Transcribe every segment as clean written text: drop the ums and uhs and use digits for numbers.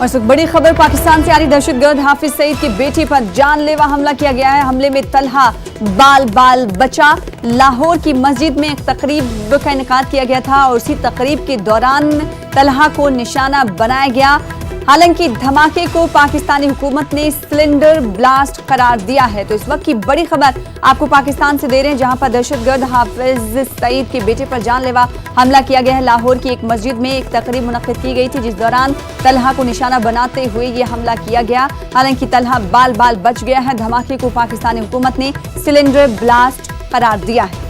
और इस वक्त बड़ी खबर पाकिस्तान से आ रही, दहशतगर्द हाफिज सईद की बेटी पर जानलेवा हमला किया गया है। हमले में तलहा बाल बाल बचा। लाहौर की मस्जिद में एक तकरीब का इनेकाद किया गया था और उसी तकरीब के दौरान तलहा को निशाना बनाया गया। हालांकि धमाके को पाकिस्तानी हुकूमत ने सिलेंडर ब्लास्ट करार दिया है। तो इस वक्त की बड़ी खबर आपको पाकिस्तान से दे रहे हैं, जहां पर दहशतगर्द हाफिज सईद के बेटे पर जानलेवा हमला किया गया है। लाहौर की एक मस्जिद में एक तकरीब मुनक्किद की गई थी, जिस दौरान तलहा को निशाना बनाते हुए ये हमला किया गया। हालांकि तलहा बाल बाल बच गया है। धमाके को पाकिस्तानी हुकूमत ने सिलेंडर ब्लास्ट करार दिया है।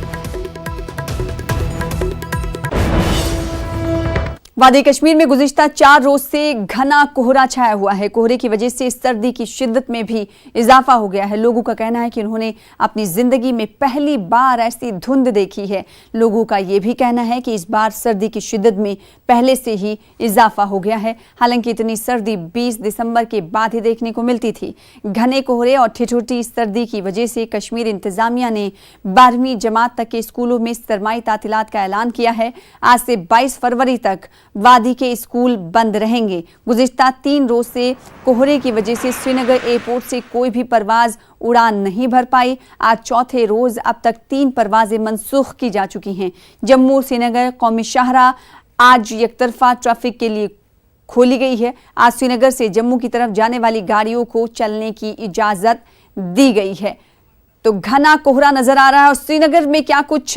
वादी कश्मीर में गुज़िश्ता 4 रोज से घना कोहरा छाया हुआ है। कोहरे की वजह से सर्दी की शिद्दत में भी इजाफा हो गया है। लोगों का कहना है कि उन्होंने अपनी जिंदगी में पहली बार ऐसी धुंध देखी है। लोगों का यह भी कहना है कि इस बार सर्दी की शिद्दत में पहले से ही इजाफा हो गया है। हालांकि इतनी सर्दी 20 दिसंबर के बाद ही देखने को मिलती थी। घने कोहरे और ठिठुरती सर्दी की वजह से कश्मीर इंतजामिया ने 12वीं जमात तक के स्कूलों में सरमाई तातीलात का ऐलान किया है। आज से 22 फरवरी तक वादी के स्कूल बंद रहेंगे। गुज़िश्ता 3 रोज से कोहरे की वजह से श्रीनगर एयरपोर्ट से कोई भी परवाज उड़ान नहीं भर पाई। आज चौथे रोज अब तक 3 परवाजें मनसूख की जा चुकी हैं। जम्मू श्रीनगर कौमी शाहराह आज एकतरफा ट्रैफिक के लिए खोली गई है। आज श्रीनगर से जम्मू की तरफ जाने वाली गाड़ियों को चलने की इजाजत दी गई है। तो घना कोहरा नजर आ रहा है और श्रीनगर में क्या कुछ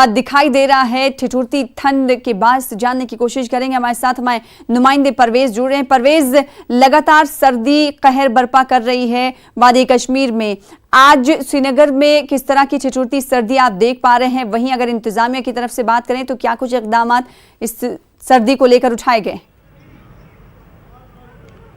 दिखाई दे रहा है, ठिठुरती ठंड के बाद जानने की कोशिश करेंगे। हमारे साथ हमारे नुमाइंदे परवेज जुड़ रहे हैं। परवेज, लगातार सर्दी कहर बर्पा कर रही है वादी कश्मीर में। आज श्रीनगर में किस तरह की ठिठुरती सर्दी आप देख पा रहे हैं? वहीं अगर इंतजामिया की तरफ से बात करें तो क्या कुछ इकदाम इस सर्दी को लेकर उठाए गए?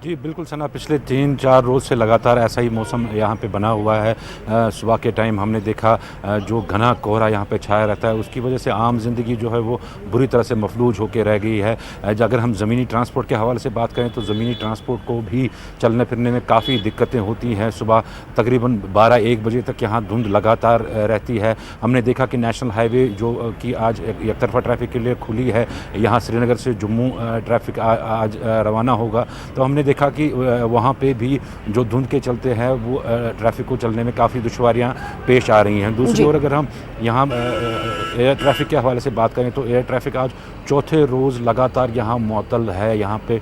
जी बिल्कुल सना, पिछले 3-4 रोज़ से लगातार ऐसा ही मौसम यहाँ पे बना हुआ है। सुबह के टाइम हमने देखा जो घना कोहरा यहाँ पे छाया रहता है, उसकी वजह से आम जिंदगी जो है वो बुरी तरह से मफलूज होकर रह गई है। अगर हम ज़मीनी ट्रांसपोर्ट के हवाले से बात करें तो ज़मीनी ट्रांसपोर्ट को भी चलने फिरने में काफ़ी दिक्कतें होती हैं। सुबह तकरीबन 12-1 बजे तक यहाँ धुंध लगातार रहती है। हमने देखा कि नेशनल हाईवे जो कि आज एक तरफा ट्रैफिक के लिए खुली है, यहाँ श्रीनगर से जम्मू ट्रैफिक आज रवाना होगा, तो हमने देखा कि वहाँ पे भी जो धुंध के चलते हैं वो ट्रैफिक को चलने में काफ़ी दुश्वारियाँ पेश आ रही हैं। दूसरी ओर अगर हम यहाँ एयर ट्रैफिक के हवाले से बात करें तो एयर ट्रैफिक आज चौथे रोज़ लगातार यहाँ मुअत्तल है। यहाँ पे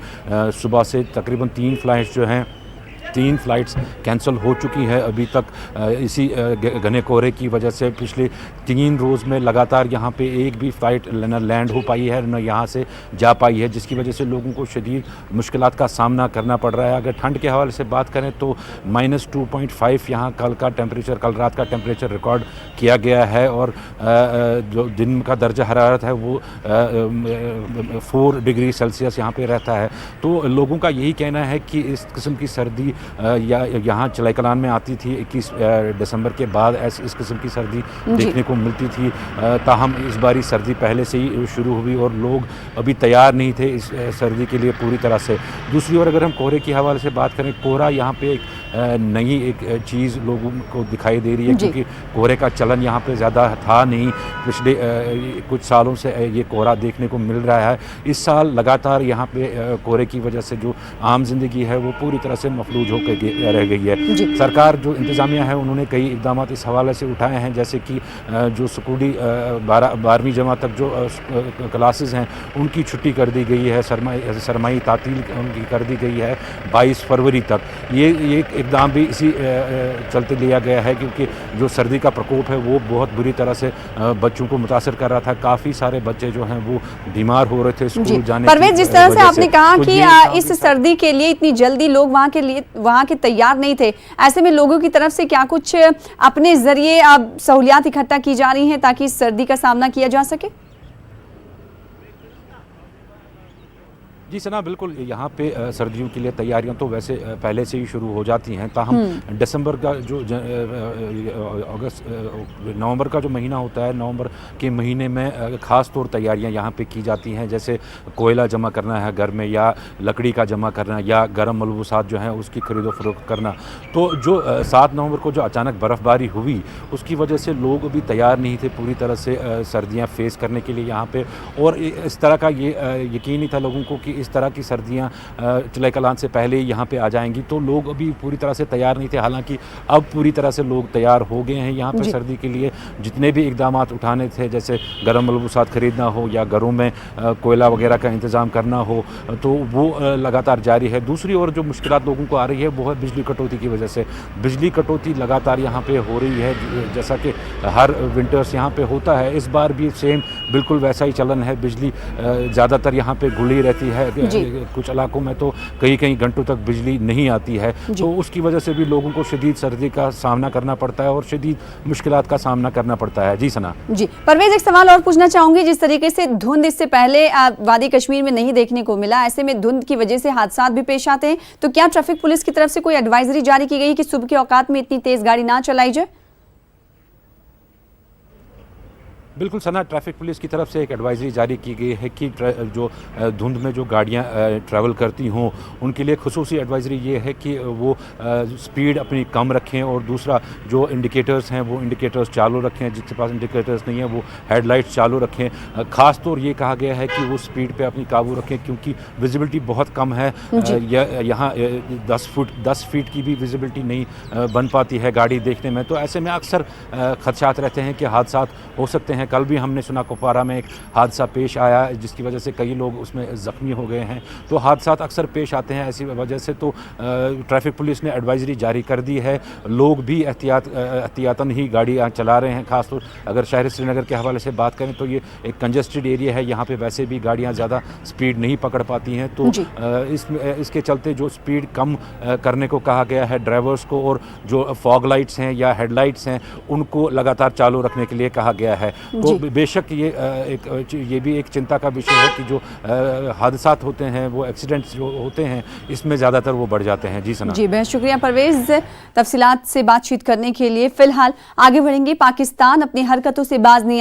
सुबह से तकरीबन 3 फ्लाइट्स जो हैं 3 फ्लाइट्स कैंसिल हो चुकी है अभी तक। इसी घने कोहरे की वजह से पिछले 3 रोज़ में लगातार यहाँ पे एक भी फ़्लाइट न लैंड हो पाई है, न यहाँ से जा पाई है, जिसकी वजह से लोगों को शदीद मुश्किलात का सामना करना पड़ रहा है। अगर ठंड के हवाले से बात करें तो -2.5 यहाँ कल रात का टेम्परेचर रिकॉर्ड किया गया है और जो दिन का दर्जा हरारत है वो 4 डिग्री सेल्सियस यहाँ पे रहता है। तो लोगों का यही कहना है कि इस किस्म की सर्दी या यहाँ चलाई कलान में आती थी 21 दिसंबर के बाद इस किस्म की सर्दी देखने को मिलती थी। ताहम इस बारी सर्दी पहले से ही शुरू हुई और लोग अभी तैयार नहीं थे इस सर्दी के लिए पूरी तरह से। दूसरी ओर अगर हम कोहरे के हवाले से बात करें, कोहरा यहाँ पे एक नई एक चीज़ लोगों को दिखाई दे रही है, क्योंकि कोहरे का चलन यहाँ पे ज़्यादा था नहीं। पिछले कुछ सालों से ये कोहरा देखने को मिल रहा है। इस साल लगातार यहाँ पे कोहरे की वजह से जो आम जिंदगी है वो पूरी तरह से मफलूज होकर रह गई है। सरकार जो इंतज़ामिया है उन्होंने कई इक़दाम इस हवाले से उठाए हैं, जैसे कि जो स्कूली 12वीं जमात तक जो क्लासेस हैं उनकी छुट्टी कर दी गई है, सरमाई तातील उनकी कर दी गई है 22 फरवरी तक। ये इक़दाम भी इसी चलते लिया गया है, क्योंकि जो सर्दी का प्रकोप है वो बहुत बुरी तरह से बच्चों को मुतासर कर रहा था। काफ़ी सारे बच्चे जो हैं वो बीमार हो रहे थे स्कूल जाने। परवेज, जिस तरह से आपने कहा कि इस सर्दी के लिए इतनी जल्दी लोग वहाँ के तैयार नहीं थे, ऐसे में लोगों की तरफ से क्या कुछ अपने जरिए अब सहूलियात इकट्ठा की जा रही हैं ताकि इस सर्दी का सामना किया जा सके? जी सना, बिल्कुल यहाँ पे सर्दियों के लिए तैयारियां तो वैसे पहले से ही शुरू हो जाती हैं। ताहम दिसंबर का जो नवंबर का जो महीना होता है, नवंबर के महीने में ख़ास तौर तैयारियां यहाँ पे की जाती हैं, जैसे कोयला जमा करना है घर में, या लकड़ी का जमा करना, या गर्म मलबूसात जो हैं उसकी खरीदो फरोख्त करना। तो जो 7 नवंबर को जो अचानक बर्फ़बारी हुई उसकी वजह से लोग भी तैयार नहीं थे पूरी तरह से सर्दियाँ फेस करने के लिए यहाँ पे। और इस तरह का ये यकीन नहीं था लोगों को कि इस तरह की सर्दियाँ चले कलान से पहले ही यहाँ पे आ जाएंगी, तो लोग अभी पूरी तरह से तैयार नहीं थे। हालांकि अब पूरी तरह से लोग तैयार हो गए हैं यहाँ पे सर्दी के लिए। जितने भी इकदाम उठाने थे, जैसे गर्म मलबूसात खरीदना हो या घरों में कोयला वगैरह का इंतज़ाम करना हो, तो वो लगातार जारी है। दूसरी ओर जो मुश्किलात लोगों को आ रही है वो है बिजली कटौती की वजह से। बिजली कटौती लगातार यहाँ पे हो रही है, जैसा कि हर विंटर्स यहाँ पे होता है। इस बार भी सेम बिल्कुल वैसा ही चलन है। बिजली ज़्यादातर यहाँ पे गुली रहती है, कुछ इलाकों में तो कई घंटों तक बिजली नहीं आती है, तो उसकी वजह से भी लोगों को शदीद सर्दी का सामना करना पड़ता है और शदीद मुश्किलात का सामना करना पड़ता है। जी सना। जी परवेज, एक सवाल और पूछना चाहूंगी। जिस तरीके से धुंध इससे पहले वादी कश्मीर में नहीं देखने को मिला, ऐसे में धुंध की वजह से हादसा भी पेश आते हैं, तो क्या ट्रैफिक पुलिस की तरफ से कोई एडवाइजरी जारी की गई कि सुबह के औकात में इतनी तेज गाड़ी ना चलाई जाए? बिल्कुल सना, ट्रैफिक पुलिस की तरफ से एक एडवाइजरी जारी की गई है कि जो धुंध में जो गाड़ियां ट्रैवल करती हों उनके लिए खुसूसी एडवाइजरी ये है कि वो स्पीड अपनी कम रखें, और दूसरा जो इंडिकेटर्स हैं वो इंडिकेटर्स चालू रखें। जिसके पास इंडिकेटर्स नहीं है वो हेडलाइट्स चालू रखें। ख़ास तौर ये कहा गया है कि वो स्पीड पे अपनी काबू रखें, क्योंकि विजिबिलिटी बहुत कम है। यहाँ 10 फीट की भी विजिबिलिटी नहीं बन पाती है गाड़ी देखने में, तो ऐसे में अक्सर खदशात रहते हैं कि हादसा हो सकते हैं। कल भी हमने सुना कुपवारा में एक हादसा पेश आया जिसकी वजह से कई लोग उसमें ज़ख्मी हो गए हैं। तो हादसा अक्सर पेश आते हैं, ऐसी वजह से तो ट्रैफिक पुलिस ने एडवाइजरी जारी कर दी है। लोग भी एहतियातन ही गाड़ियाँ चला रहे हैं। खासतौर अगर शहर श्रीनगर के हवाले से बात करें तो ये एक कंजस्टेड एरिया है, यहाँ पे वैसे भी गाड़ियाँ ज़्यादा स्पीड नहीं पकड़ पाती हैं, तो इसके चलते जो स्पीड कम करने को कहा गया है ड्राइवर्स को, और जो फॉग लाइट्स हैं या हेडलाइट्स हैं उनको लगातार चालू रखने के लिए कहा गया है। तो बेशक ये भी एक चिंता का विषय है कि जो हादसात होते हैं, वो एक्सीडेंट्स जो होते हैं, इसमें ज़्यादातर वो बढ़ जाते हैं। जी सना। जी बेहद शुक्रिया परवेज, तफसीलात से बातचीत करने के लिए। फिलहाल आगे बढ़ेंगे। पाकिस्तान अपनी हरकतों से बाज नहीं आ